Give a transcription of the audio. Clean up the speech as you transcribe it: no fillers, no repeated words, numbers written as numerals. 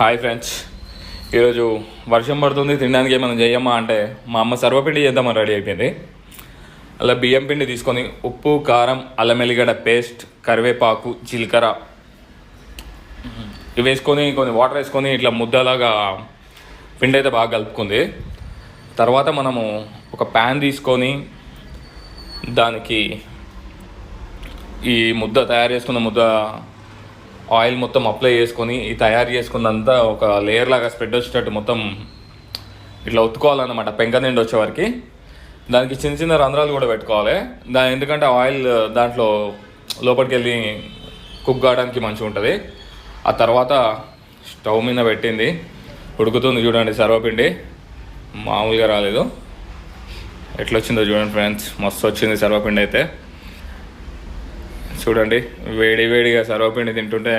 Hi friends, ఈరోజు వర్షం పడుతుంది, తినడానికి ఏమైనా చేయమ్మా అంటే మా అమ్మ సర్వపిండి చేద్దామని రెడీ అయిపోయింది. అలా బియ్యం పిండి తీసుకొని ఉప్పు, కారం, అల్లం ఎల్లిగడ్డ పేస్ట్, కరివేపాకు, జీలకర్ర ఇవి వేసుకొని కొన్ని వాటర్ వేసుకొని ఇట్లా ముద్దలాగా పిండి అయితే బాగా కలుపుకుంది. తర్వాత మనము ఒక ప్యాన్ తీసుకొని దానికి ఈ ముద్ద తయారు చేసుకున్న ముద్ద ఆయిల్ మొత్తం అప్లై చేసుకొని ఈ తయారు చేసుకున్నంతా ఒక లేయర్ లాగా స్ప్రెడ్ వచ్చేటట్టు మొత్తం ఇట్లా ఒత్తుకోవాలన్నమాట. పెంక నిండి వచ్చేవారికి దానికి చిన్న చిన్న రంధ్రాలు కూడా పెట్టుకోవాలి. ఎందుకంటే ఆయిల్ దాంట్లో లోపలికి వెళ్ళి కుక్ కావడానికి మంచిగా ఉంటుంది. ఆ తర్వాత స్టవ్ మీద పెట్టింది, ఉడుకుతుంది. చూడండి, సర్వపిండి మామూలుగా రాలేదు. ఎట్లా వచ్చిందో చూడండి ఫ్రెండ్స్, మస్తు వచ్చింది సర్వపిండి అయితే. చూడండి, వేడి వేడిగా సర్వపిండి తింటుంటే